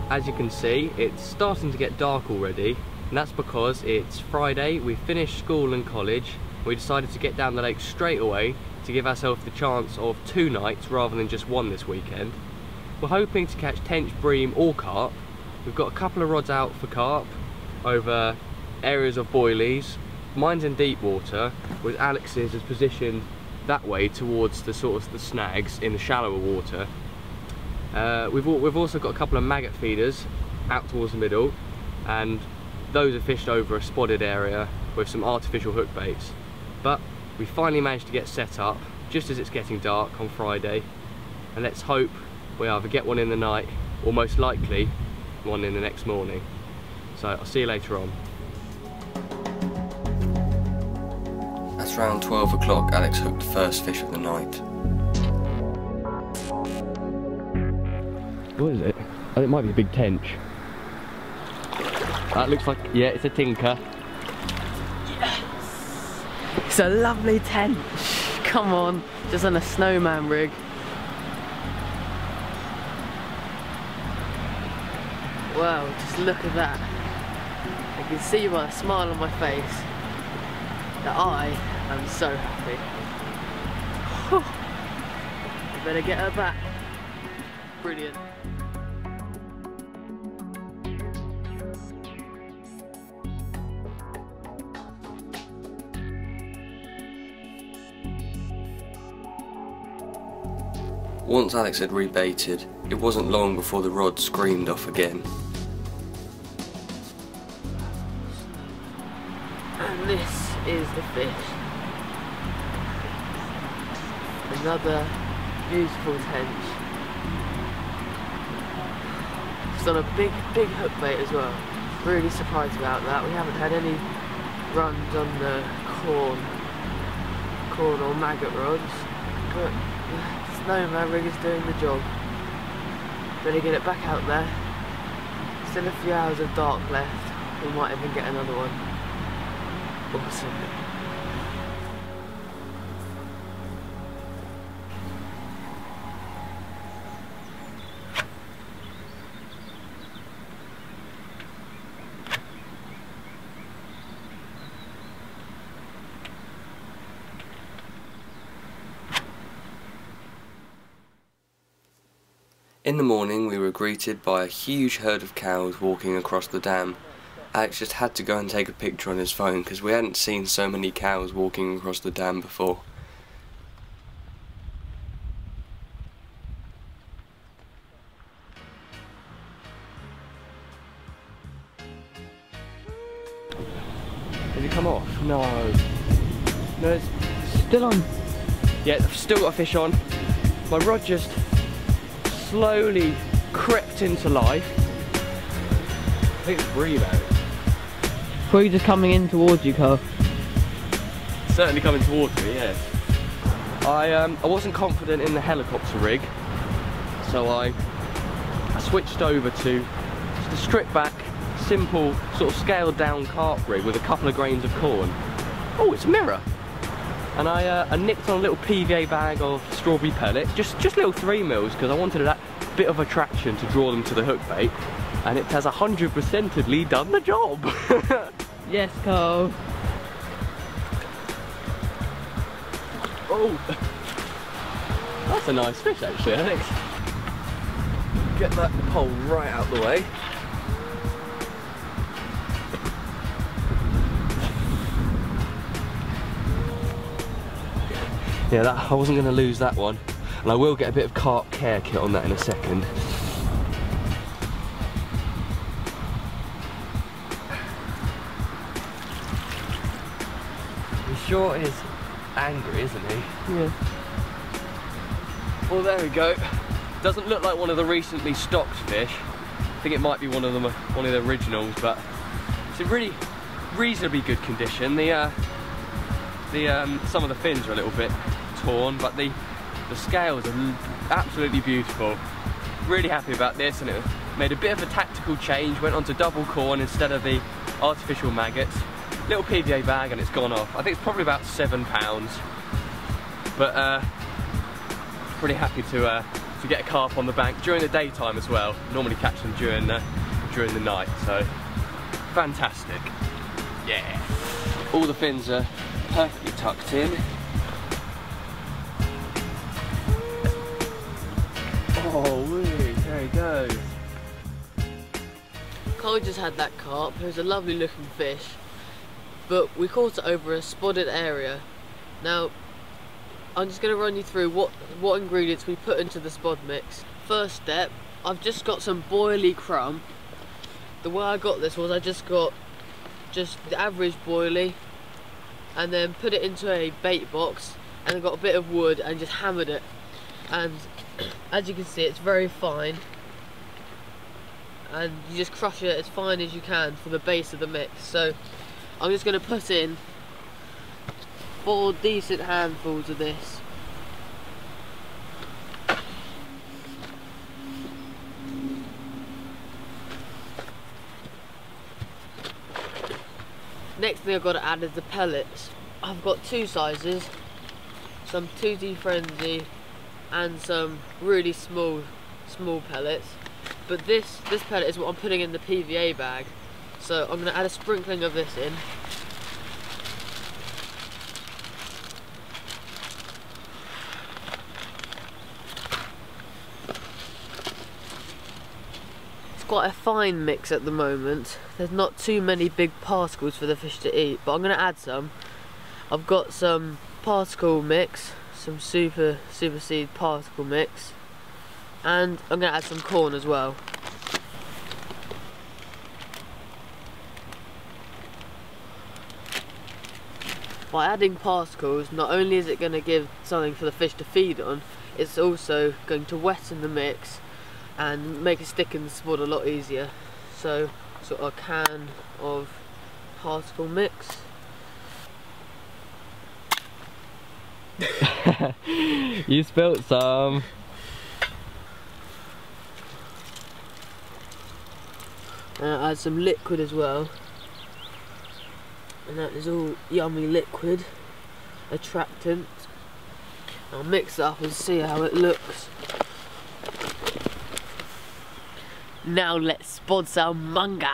as you can see, it's starting to get dark already, and that's because it's Friday, we finished school and college. We decided to get down the lake straight away to give ourselves the chance of 2 nights rather than just 1 this weekend. We're hoping to catch tench, bream or carp. We've got a couple of rods out for carp over areas of boilies. Mine's in deep water, whereas Alex's is positioned that way towards the sort of the snags in the shallower water. We've also got a couple of maggot feeders out towards the middle, and those are fished over a spotted area with some artificial hook baits. But we finally managed to get set up just as it's getting dark on Friday, and let's hope we either get one in the night or most likely one in the next morning. So I'll see you later on. At around 12 o'clock, Alex hooked the first fish of the night. What is it? I think it might be a big tench. That looks like, yeah, it's a tinker. Yes! It's a lovely tench. Come on, just on a snowman rig. Wow, just look at that. I can see by the smile on my face that I am so happy. I better get her back. Brilliant. Once Alex had rebaited, it wasn't long before the rod screamed off again. And this is the fish. Another beautiful tench. It's on a big hook bait as well. Really surprised about that. We haven't had any runs on the corn or maggot rods, but the snowman rig is doing the job. Better get it back out there. Still a few hours of dark left. We might even get another one. Awesome. In the morning, we were greeted by a huge herd of cows walking across the dam. Alex just had to go and take a picture on his phone because we hadn't seen so many cows walking across the dam before. Did it come off? No. No, it's still on. Yeah, I've still got a fish on. My rod just slowly crept into life. I think it's bream out. Probably just coming in towards you, Carl. Certainly coming towards me, yes. I wasn't confident in the helicopter rig, so I switched over to just a stripped back, simple, sort of scaled down carp rig with a couple of grains of corn. Oh, it's a mirror! And I nicked on a little PVA bag of strawberry pellets, just little 3 mils, because I wanted that bit of attraction to draw them to the hook bait, and it has 100%edly done the job. Yes, Carl. Oh, that's a nice fish actually, Alex. Get that pole right out the way. Yeah, I wasn't going to lose that one, and I will get a bit of carp care kit on that in a second. He sure is angry, isn't he? Yeah. Well, there we go. Doesn't look like one of the recently stocked fish. I think it might be one of the originals, but it's in really reasonably good condition. Some of the fins are a little bit torn, but the scales are absolutely beautiful. Really happy about this, and it made a bit of a tactical change. Went on to double corn instead of the artificial maggots. Little PVA bag, and it's gone off. I think it's probably about £7, but pretty happy to to get a carp on the bank during the daytime as well. Normally catch them during the night, so fantastic. Yeah. All the fins are perfectly tucked in. Oh, wee, there he goes. Cole just had that carp. It was a lovely looking fish, but we caught it over a spotted area. Now, I'm just going to run you through what ingredients we put into the spod mix. First step, I've just got some boilie crumb. The way I got this was I just got the average boilie and then put it into a bait box and I got a bit of wood and just hammered it. And as you can see, it's very fine. And you just crush it as fine as you can for the base of the mix. So I'm just going to put in 4 decent handfuls of this. Next thing I've got to add is the pellets. I've got 2 sizes, some 2D Frenzy and some really small pellets. But this pellet is what I'm putting in the PVA bag. So I'm going to add a sprinkling of this in. It's quite a fine mix at the moment. There's not too many big particles for the fish to eat, but I'm going to add some. I've got some particle mix, some super seed particle mix, and I'm going to add some corn as well. By adding particles, not only is it going to give something for the fish to feed on, it's also going to wetten the mix and make it stick in the spod a lot easier. So, sort of a can of particle mix. You spilt some. And I'll add some liquid as well. And that is all yummy liquid attractant. I'll mix it up and see how it looks. Now let's spod some manga.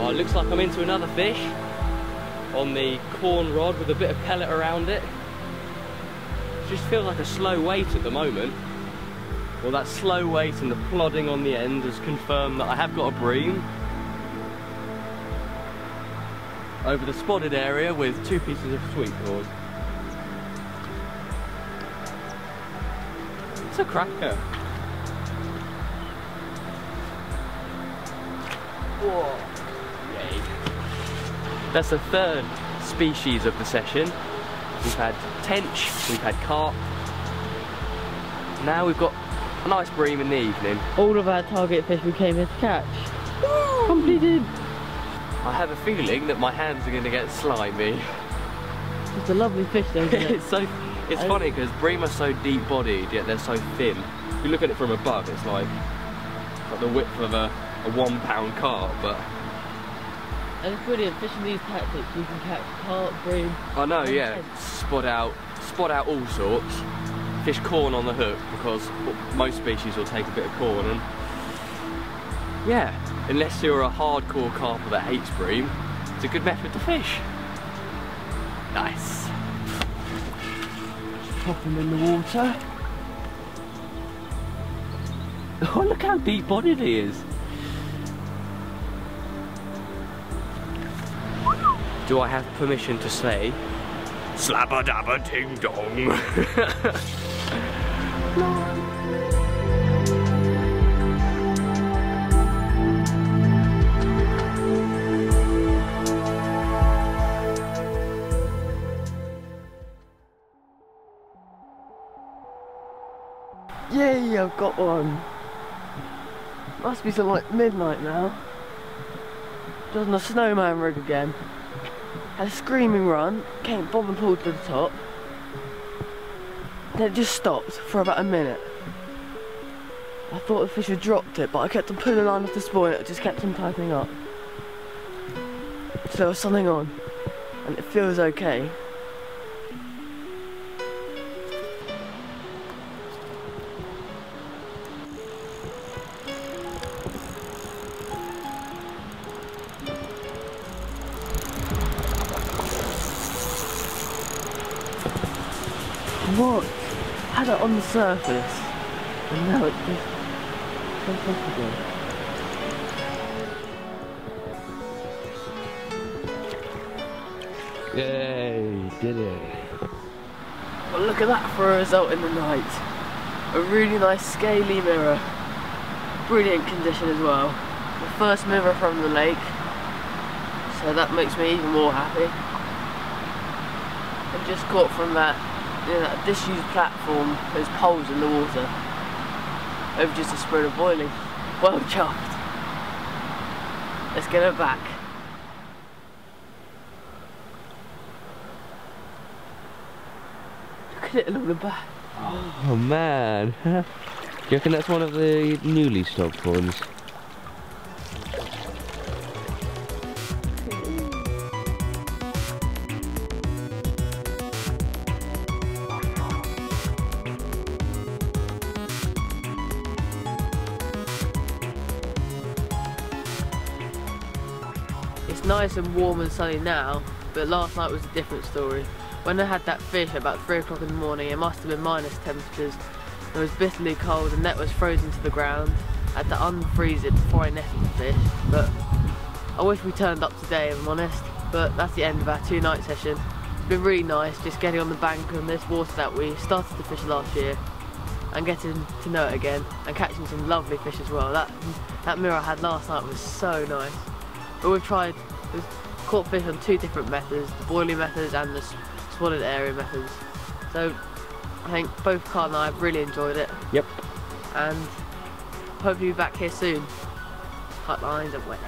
It looks like I'm into another fish on the corn rod with a bit of pellet around it. Just feels like a slow wait at the moment. Well, that slow wait and the plodding on the end has confirmed that I have got a bream over the spotted area with 2 pieces of sweetcorn. It's a cracker. Whoa. That's the 3rd species of the session. We've had tench, we've had carp. Now we've got a nice bream in the evening. All of our target fish we came here to catch. Woo! Completed! I have a feeling that my hands are going to get slimy. It's a lovely fish though, isn't it? It's funny because bream are so deep bodied yet they're so thin. If you look at it from above, it's like the width of a 1 pound carp, but and it's brilliant, fishing these tactics, you can catch carp, bream. I know, yeah. Spot out all sorts. Fish corn on the hook because most species will take a bit of corn, and yeah, unless you're a hardcore carper that hates bream, it's a good method to fish. Nice. Just pop him in the water. Oh, look how deep bodied he is. Do I have permission to say slabba dabba ding dong? Yay, I've got one. Must be something like midnight now. Just on a snowman rig again. Had a screaming run, came bob and pulled to the top. Then it just stopped for about a minute. I thought the fish had dropped it, but I kept on pulling the line off the spoil and it just kept on tightening up. So there was something on, and it feels okay. What? Had it on the surface, and now it just comes off again. Yay, did it. Well, look at that for a result in the night. A really nice scaly mirror. Brilliant condition as well. The first mirror from the lake, so that makes me even more happy. And just caught from that, that disused platform, there's poles in the water. Over just a spread of boilie. Well chopped. Let's get her back. Look at it along the back. Oh man. Do you reckon that's one of the newly stocked ones? It's nice and warm and sunny now, but last night was a different story. When I had that fish at about 3 o'clock in the morning, it must have been minus temperatures. It was bitterly cold, the net was frozen to the ground. I had to unfreeze it before I netted the fish, but I wish we turned up today, if I'm honest. But that's the end of our 2-night session. It's been really nice just getting on the bank on this water that we started to fish last year and getting to know it again and catching some lovely fish as well. That mirror I had last night was so nice. But we've caught fish on 2 different methods, the boilie methods and the spotted area methods. So I think both Carl and I have really enjoyed it. Yep. And hope you'll be back here soon. Hot lines and wet.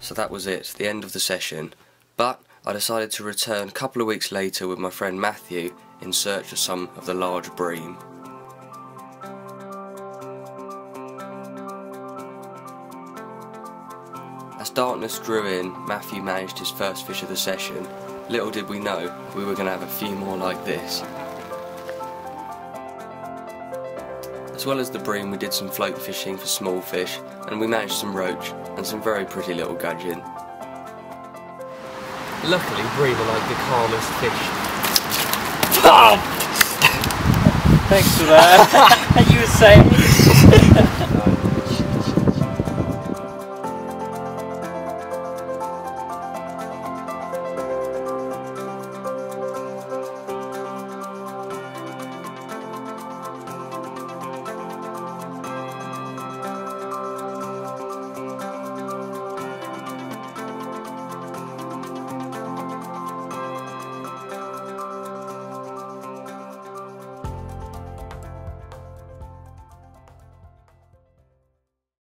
So that was it, the end of the session. But I decided to return a couple of weeks later with my friend Matthew in search of some of the large bream. As darkness drew in, Matthew managed his first fish of the session. Little did we know, we were going to have a few more like this. As well as the bream, we did some float fishing for small fish, and we managed some roach and some very pretty little gudgeon. Luckily, bream are like the calmest fish. Thanks for that. You were saying.